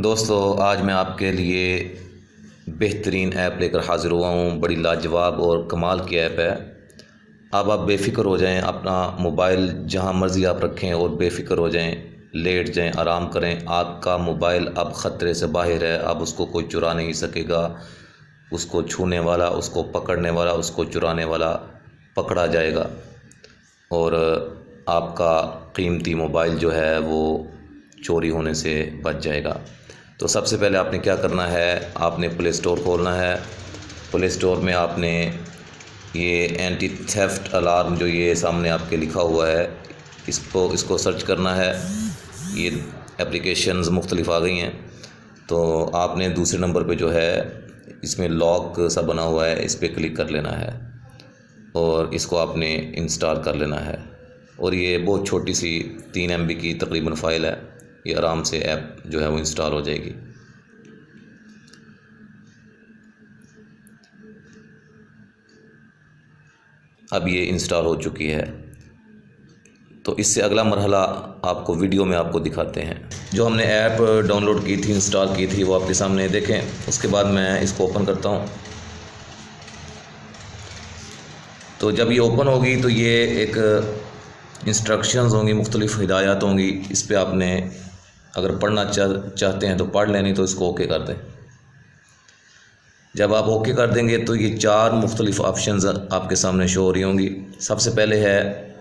दोस्तों, आज मैं आपके लिए बेहतरीन ऐप लेकर हाज़िर हुआ हूँ। बड़ी लाजवाब और कमाल की ऐप है। अब आप बेफ़िक्र हो जाएं, अपना मोबाइल जहाँ मर्ज़ी आप रखें और बेफ़िक्र हो जाएं, लेट जाएं, आराम करें। आपका मोबाइल अब ख़तरे से बाहर है। अब उसको कोई चुरा नहीं सकेगा। उसको छूने वाला, उसको पकड़ने वाला, उसको चुराने वाला पकड़ा जाएगा और आपका कीमती मोबाइल जो है वो चोरी होने से बच जाएगा। तो सबसे पहले आपने क्या करना है, आपने प्ले स्टोर खोलना है। प्ले स्टोर में आपने ये एंटी थेफ्ट अलार्म जो ये सामने आपके लिखा हुआ है, इसको सर्च करना है। ये एप्लीकेशंस मुख्तलिफ आ गई हैं। तो आपने दूसरे नंबर पे जो है इसमें लॉक सा बना हुआ है, इस पर क्लिक कर लेना है और इसको आपने इंस्टॉल कर लेना है। और ये बहुत छोटी सी 3 MB की तकरीबन फ़ाइल है। ये आराम से ऐप जो है वो इंस्टॉल हो जाएगी। अब ये इंस्टॉल हो चुकी है। तो इससे अगला मरहला आपको वीडियो में आपको दिखाते हैं। जो हमने ऐप डाउनलोड की थी, इंस्टॉल की थी, वो आपके सामने देखें। उसके बाद मैं इसको ओपन करता हूँ। तो जब ये ओपन होगी तो ये एक इंस्ट्रक्शंस होंगी, मुख्तलिफ़ हिदायत होंगी। इस पर आपने अगर पढ़ना चाहते हैं तो पढ़ लें, नहीं तो इसको ओके कर दें। जब आप ओके कर देंगे तो ये 4 मुख्तलिफ़ ऑप्शंस आपके सामने शो हो रही होंगी। सबसे पहले है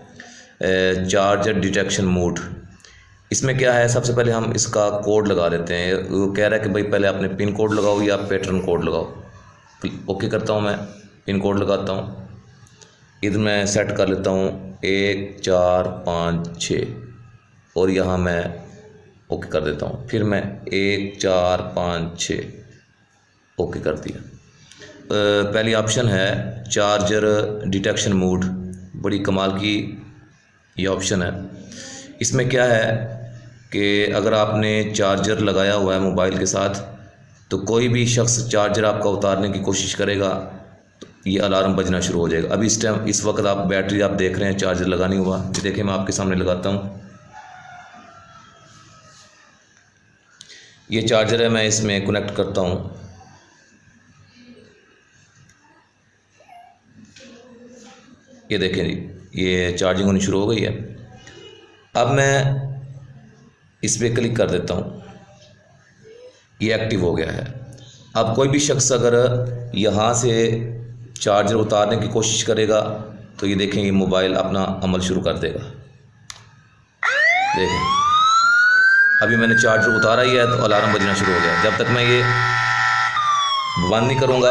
चार्जर डिटेक्शन मोड। इसमें क्या है, सबसे पहले हम इसका कोड लगा देते हैं। वो कह रहा है कि भाई पहले आपने पिन कोड लगाओ या पैटर्न कोड लगाओ। ओके करता हूँ, मैं पिन कोड लगाता हूँ। इधर मैं सेट कर लेता हूँ 1 4 5 6 और यहाँ मैं ओके कर देता हूँ। फिर मैं 1 4 5 6 ओके कर दिया। पहली ऑप्शन है चार्जर डिटेक्शन मोड। बड़ी कमाल की ये ऑप्शन है। इसमें क्या है कि अगर आपने चार्जर लगाया हुआ है मोबाइल के साथ, तो कोई भी शख्स चार्जर आपका उतारने की कोशिश करेगा तो ये अलार्म बजना शुरू हो जाएगा। अभी इस वक्त आप बैटरी आप देख रहे हैं, चार्जर लगा नहीं हुआ। ये देखिए, मैं आपके सामने लगाता हूँ। ये चार्जर है, मैं इसमें कनेक्ट करता हूँ। ये देखें जी, ये चार्जिंग होनी शुरू हो गई है। अब मैं इस पर क्लिक कर देता हूँ, ये एक्टिव हो गया है। अब कोई भी शख्स अगर यहाँ से चार्जर उतारने की कोशिश करेगा तो ये देखें, ये मोबाइल अपना अमल शुरू कर देगा। देखें, अभी मैंने चार्जर उतारा ही है तो अलार्म बजना शुरू हो गया। जब तक मैं ये बंद नहीं करूँगा,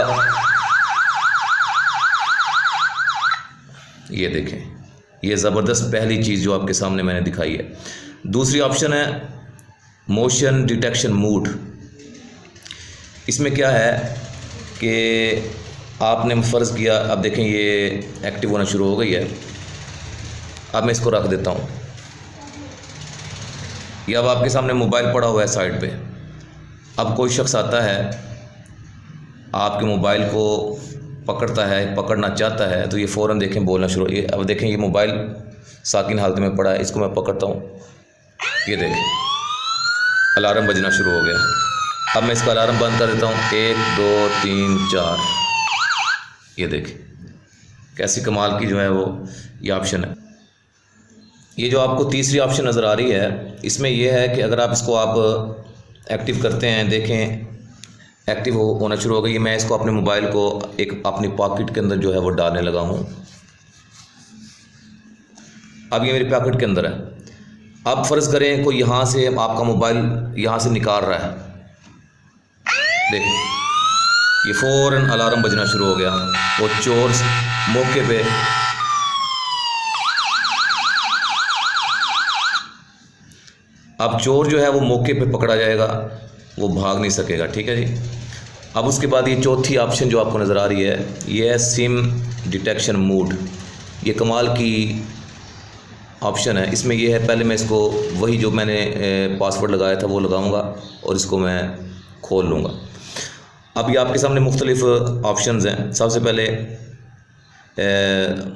ये देखें, ये ज़बरदस्त पहली चीज़ जो आपके सामने मैंने दिखाई है। दूसरी ऑप्शन है मोशन डिटेक्शन मोड। इसमें क्या है कि आपने फ़र्ज़ किया, अब देखें ये एक्टिव होना शुरू हो गई है। अब मैं इसको रख देता हूँ। ये अब आपके सामने मोबाइल पड़ा हुआ है साइड पे। अब कोई शख्स आता है, आपके मोबाइल को पकड़ता है, पकड़ना चाहता है, तो ये फ़ौरन देखें बोलना शुरू। ये अब देखें, ये मोबाइल साकिन हालत में पड़ा है। इसको मैं पकड़ता हूँ, ये देखें अलार्म बजना शुरू हो गया। अब मैं इसका अलार्म बंद कर देता हूँ। 1 2 3 4। ये देखें कैसी कमाल की जो है वो ये ऑप्शन है। ये जो आपको तीसरी ऑप्शन नज़र आ रही है, इसमें यह है कि अगर आप इसको आप एक्टिव करते हैं, देखें एक्टिव होना शुरू हो गई। मैं इसको अपने मोबाइल को एक अपनी पॉकेट के अंदर जो है वो डालने लगा हूँ। अब ये मेरी पॉकेट के अंदर है। अब फ़र्ज़ करें कोई यहाँ से आपका मोबाइल यहाँ से निकाल रहा है, देखिए ये फ़ौरन अलार्म बजना शुरू हो गया। वो चोर मौके पे अब चोर जो है वो मौके पे पकड़ा जाएगा, वो भाग नहीं सकेगा। ठीक है जी। अब उसके बाद ये चौथी ऑप्शन जो आपको नज़र आ रही है, ये है सिम डिटेक्शन मोड। ये कमाल की ऑप्शन है। इसमें ये है, पहले मैं इसको वही जो मैंने पासवर्ड लगाया था वो लगाऊंगा और इसको मैं खोल लूँगा। अब ये आपके सामने मुख्तलिफ़ ऑप्शंस हैं। सबसे पहले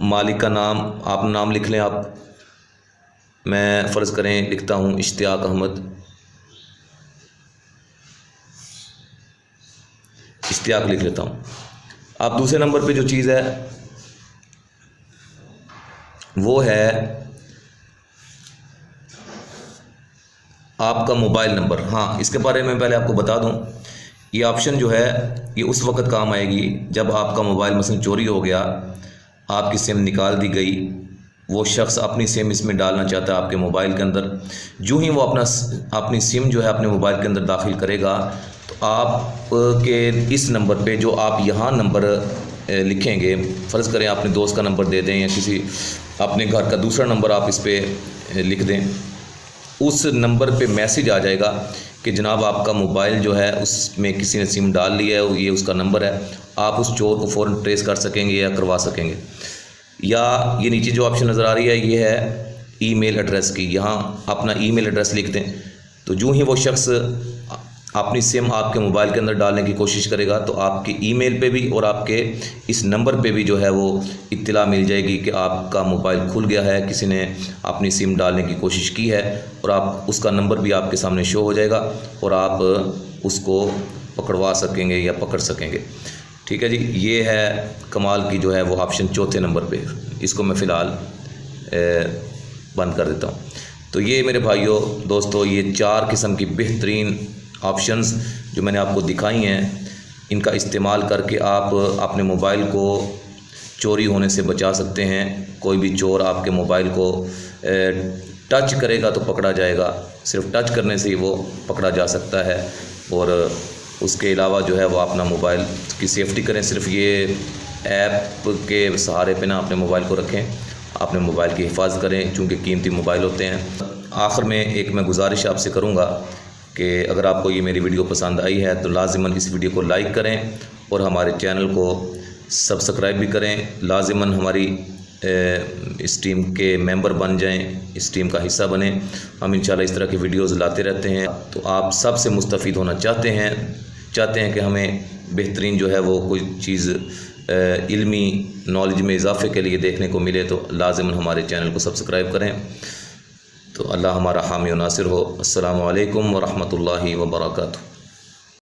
मालिक का नाम, आप नाम लिख लें। आप मैं फ़र्ज़ करें लिखता हूँ इश्तियाक अहमद। इश्तियाक लिख लेता हूँ। अब दूसरे नंबर पे जो चीज़ है वो है आपका मोबाइल नंबर। हाँ, इसके बारे में पहले आपको बता दूं, ये ऑप्शन जो है ये उस वक्त काम आएगी जब आपका मोबाइल मसलन चोरी हो गया, आपकी सिम निकाल दी गई, वो शख्स अपनी सिम इसमें डालना चाहता है आपके मोबाइल के अंदर। जो ही वो अपनी सिम जो है अपने मोबाइल के अंदर दाखिल करेगा तो आपके इस नंबर पे जो आप यहाँ नंबर लिखेंगे, फ़र्ज़ करें अपने दोस्त का नंबर दे दें या किसी अपने घर का दूसरा नंबर आप इस पर लिख दें, उस नंबर पे मैसेज आ जाएगा कि जनाब आपका मोबाइल जो है उसमें किसी ने सिम डाल लिया है, ये उसका नंबर है। आप उस चोर को फ़ौरन ट्रेस कर सकेंगे या करवा सकेंगे। या ये नीचे जो ऑप्शन नज़र आ रही है ये है ईमेल एड्रेस की, यहाँ अपना ईमेल एड्रेस लिख दें। तो जो ही वो शख्स अपनी सिम आपके मोबाइल के अंदर डालने की कोशिश करेगा तो आपके ईमेल पे भी और आपके इस नंबर पे भी जो है वो इत्तला मिल जाएगी कि आपका मोबाइल खुल गया है, किसी ने अपनी सिम डालने की कोशिश की है, और आप उसका नंबर भी आपके सामने शो हो जाएगा और आप उसको पकड़वा सकेंगे या पकड़ सकेंगे। ठीक है जी, ये है कमाल की जो है वो ऑप्शन चौथे नंबर पे। इसको मैं फ़िलहाल बंद कर देता हूँ। तो ये मेरे भाइयों दोस्तों, ये 4 किस्म की बेहतरीन ऑप्शंस जो मैंने आपको दिखाई हैं, इनका इस्तेमाल करके आप अपने मोबाइल को चोरी होने से बचा सकते हैं। कोई भी चोर आपके मोबाइल को टच करेगा तो पकड़ा जाएगा, सिर्फ टच करने से ही वो पकड़ा जा सकता है। और उसके अलावा जो है वो अपना मोबाइल की सेफ्टी करें, सिर्फ ये ऐप के सहारे पे ना अपने मोबाइल को रखें, अपने मोबाइल की हिफाजत करें चूँकि कीमती मोबाइल होते हैं। आखिर में एक मैं गुजारिश आपसे करूँगा कि अगर आपको ये मेरी वीडियो पसंद आई है तो लाजिमन इस वीडियो को लाइक करें और हमारे चैनल को सब्सक्राइब भी करें। लाजिमन हमारी इस टीम के मेंबर बन जाएं, इस टीम का हिस्सा बने। हम इंशाल्लाह इस तरह की वीडियोस लाते रहते हैं। तो आप सबसे मुस्तफ़ीद होना चाहते हैं कि हमें बेहतरीन जो है वो कोई चीज़ इल्मी नॉलेज में इजाफ़े के लिए देखने को मिले तो लाजिमन हमारे चैनल को सब्सक्राइब करें। तो अल्लाह हमारा हामी व नासिर हो। अस्सलामु अलैकुम व रहमतुल्लाहि व बरकातुहू।